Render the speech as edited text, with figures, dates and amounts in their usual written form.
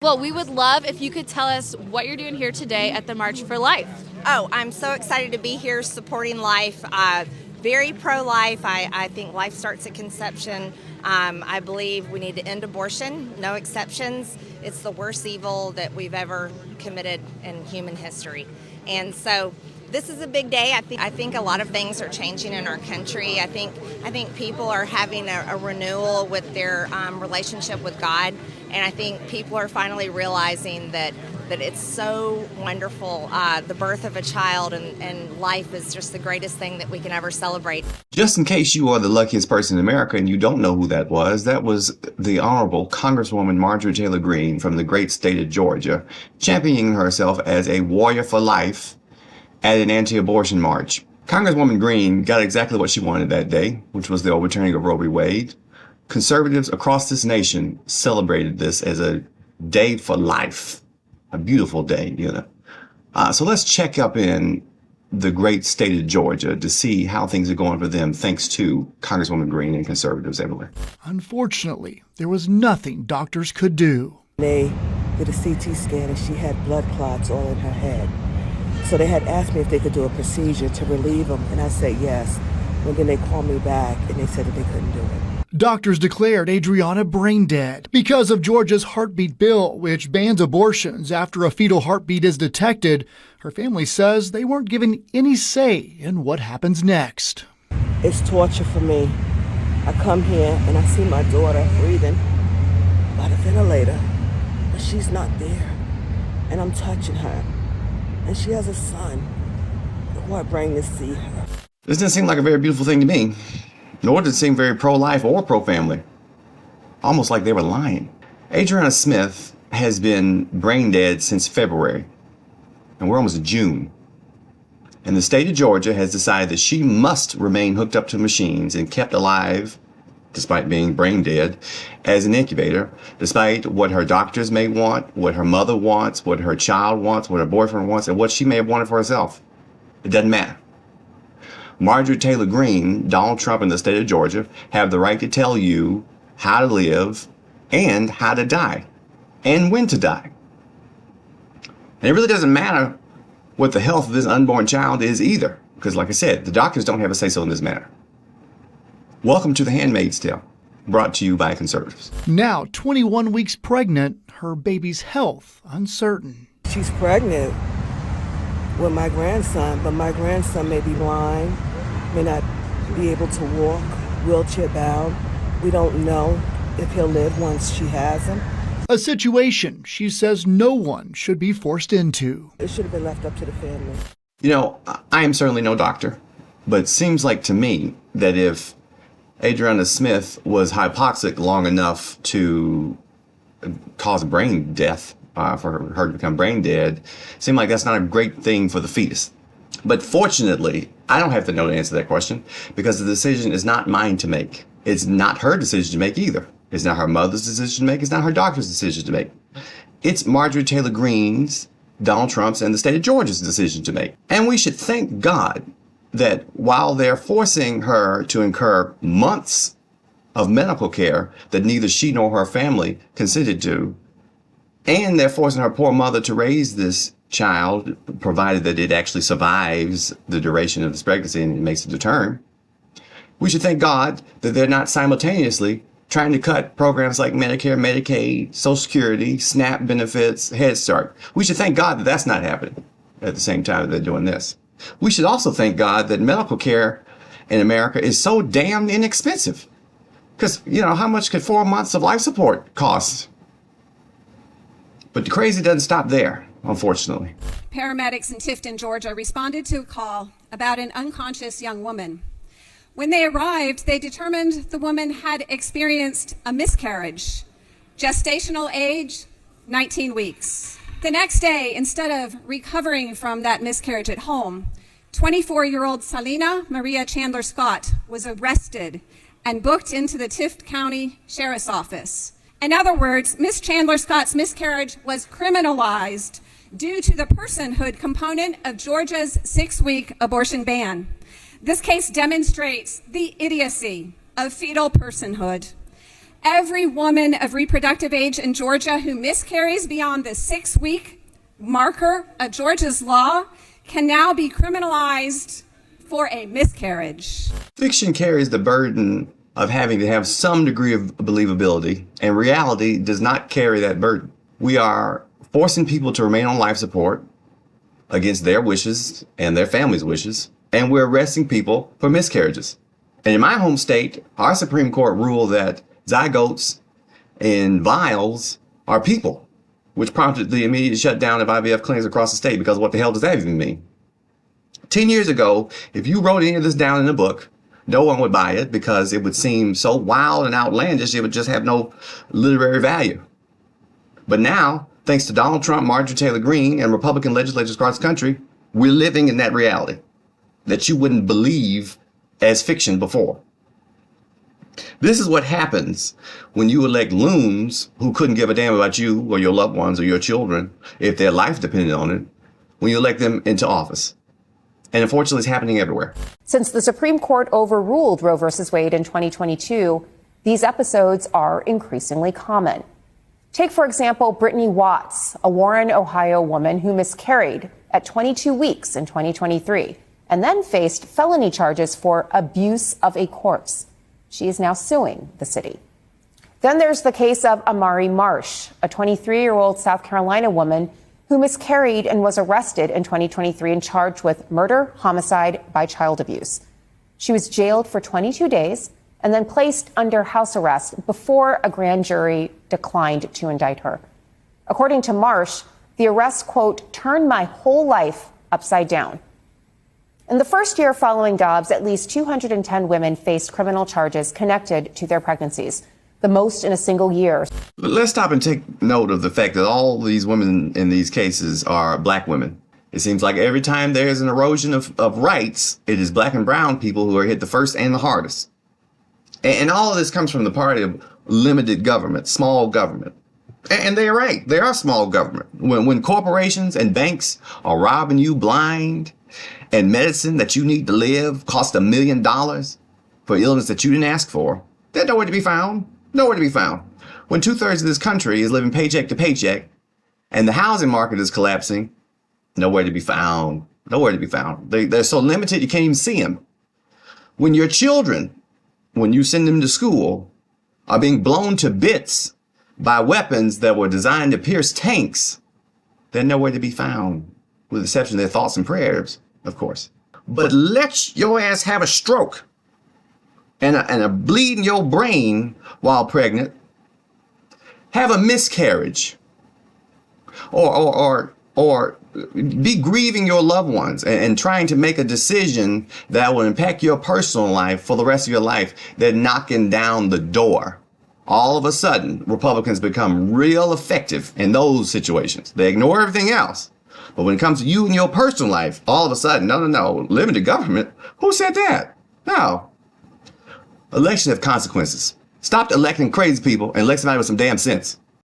Well, we would love if you could tell us what you're doing here today at the March for Life. Oh, I'm so excited to be here supporting life. Very pro-life. I think life starts at conception. I believe we need to end abortion, no exceptions. It's the worst evil that we've ever committed in human history. And so this is a big day. I think a lot of things are changing in our country. I think people are having a renewal with their relationship with God. And I think people are finally realizing that it's so wonderful. The birth of a child and life is just the greatest thing that we can ever celebrate. Just in case you are the luckiest person in America and you don't know who that was the Honorable Congresswoman Marjorie Taylor Greene from the great state of Georgia, championing herself as a warrior for life at an anti-abortion march. Congresswoman Greene got exactly what she wanted that day, which was the overturning of Roe v. Wade. Conservatives across this nation celebrated this as a day for life, a beautiful day, So let's check up in the great state of Georgia to see how things are going for them, thanks to Congresswoman Greene and conservatives everywhere. Unfortunately, there was nothing doctors could do. They did a CT scan and she had blood clots all in her head. So they had asked me if they could do a procedure to relieve them, and I said yes. And then they called me back and they said that they couldn't do it. Doctors declared Adriana brain dead because of Georgia's heartbeat bill, which bans abortions after a fetal heartbeat is detected. Her family says they weren't given any say in what happens next. It's torture for me. I come here and I see my daughter breathing by the ventilator, but she's not there. And I'm touching her. And she has a son who I bring to see her. This doesn't seem like a very beautiful thing to me. Nor did it seem very pro-life or pro-family. Almost like they were lying. Adriana Smith has been brain dead since February, and we're almost June. And the state of Georgia has decided that she must remain hooked up to machines and kept alive, despite being brain dead, as an incubator, despite what her doctors may want, what her mother wants, what her child wants, what her boyfriend wants, and what she may have wanted for herself. It doesn't matter. Marjorie Taylor Greene, Donald Trump, and the state of Georgia have the right to tell you how to live and how to die and when to die. And it really doesn't matter what the health of this unborn child is either, because like I said, the doctors don't have a say-so in this matter. Welcome to The Handmaid's Tale, brought to you by conservatives. Now, 21 weeks pregnant, her baby's health uncertain. She's pregnant with my grandson, but my grandson may be blind, may not be able to walk, wheelchair bound. We don't know if he'll live once she has him. A situation she says no one should be forced into. It should have been left up to the family. I am certainly no doctor, but it seems like to me that if Adriana Smith was hypoxic long enough to cause brain death, for her to become brain dead, seemed like that's not a great thing for the fetus. But fortunately, I don't have to know the answer to that question because the decision is not mine to make. It's not her decision to make either. It's not her mother's decision to make. It's not her doctor's decision to make. It's Marjorie Taylor Greene's, Donald Trump's, and the state of Georgia's decision to make. And we should thank God that while they're forcing her to incur months of medical care that neither she nor her family consented to, and they're forcing her poor mother to raise this child, provided that it actually survives the duration of this pregnancy and it makes it to term, we should thank God that they're not simultaneously trying to cut programs like Medicare, Medicaid, Social Security, SNAP benefits, Head Start. We should thank God that that's not happening at the same time that they're doing this. We should also thank God that medical care in America is so damn inexpensive. Because, how much could 4 months of life support cost? But the crazy doesn't stop there, unfortunately. Paramedics in Tifton, Georgia, responded to a call about an unconscious young woman. When they arrived, they determined the woman had experienced a miscarriage. Gestational age, 19 weeks. The next day, instead of recovering from that miscarriage at home, 24-year-old Salena Maria Chandler Scott was arrested and booked into the Tift County Sheriff's Office. In other words, Miss Chandler Scott's miscarriage was criminalized due to the personhood component of Georgia's 6-week abortion ban. This case demonstrates the idiocy of fetal personhood. Every woman of reproductive age in Georgia who miscarries beyond the 6-week marker of Georgia's law can now be criminalized for a miscarriage. Fiction carries the burden of having to have some degree of believability, and reality does not carry that burden. We are forcing people to remain on life support against their wishes and their family's wishes, and we're arresting people for miscarriages. And in my home state, our Supreme Court ruled that zygotes and vials are people, which prompted the immediate shutdown of IVF clinics across the state, because what the hell does that even mean? 10 years ago, if you wrote any of this down in a book, no one would buy it because it would seem so wild and outlandish, it would just have no literary value. But now, thanks to Donald Trump, Marjorie Taylor Greene, and Republican legislators across the country, we're living in that reality that you wouldn't believe as fiction before. This is what happens when you elect loons who couldn't give a damn about you or your loved ones or your children if their life depended on it, when you elect them into office. And unfortunately, it's happening everywhere. Since the Supreme Court overruled Roe v. Wade in 2022, these episodes are increasingly common. Take, for example, Brittany Watts, a Warren, Ohio woman who miscarried at 22 weeks in 2023 and then faced felony charges for abuse of a corpse. She is now suing the city. Then there's the case of Amari Marsh, a 23-year-old South Carolina woman who miscarried and was arrested in 2023 and charged with murder, homicide by child abuse. She was jailed for 22 days and then placed under house arrest before a grand jury declined to indict her. According to Marsh, the arrest, quote, turned my whole life upside down. In the first year following Dobbs, at least 210 women faced criminal charges connected to their pregnancies, the most in a single year. Let's stop and take note of the fact that all these women in these cases are black women. It seems like every time there's an erosion of rights, it is black and brown people who are hit the first and the hardest. And all of this comes from the party of limited government, small government. And they're right. They are small government. When corporations and banks are robbing you blind, and medicine that you need to live costs $1 million for illness that you didn't ask for, they're nowhere to be found. Nowhere to be found. When 2/3 of this country is living paycheck to paycheck and the housing market is collapsing, nowhere to be found. Nowhere to be found. They're so limited you can't even see them. When your children, when you send them to school, are being blown to bits by weapons that were designed to pierce tanks, they're nowhere to be found, with the exception of their thoughts and prayers, of course. But let your ass have a stroke and a bleed in your brain while pregnant, have a miscarriage, or be grieving your loved ones and trying to make a decision that will impact your personal life for the rest of your life. They're knocking down the door. All of a sudden, Republicans become real effective in those situations. They ignore everything else. But when it comes to you and your personal life, all of a sudden, no, limited government? Who said that? No. Elections have consequences. Stop electing crazy people and elect somebody with some damn sense.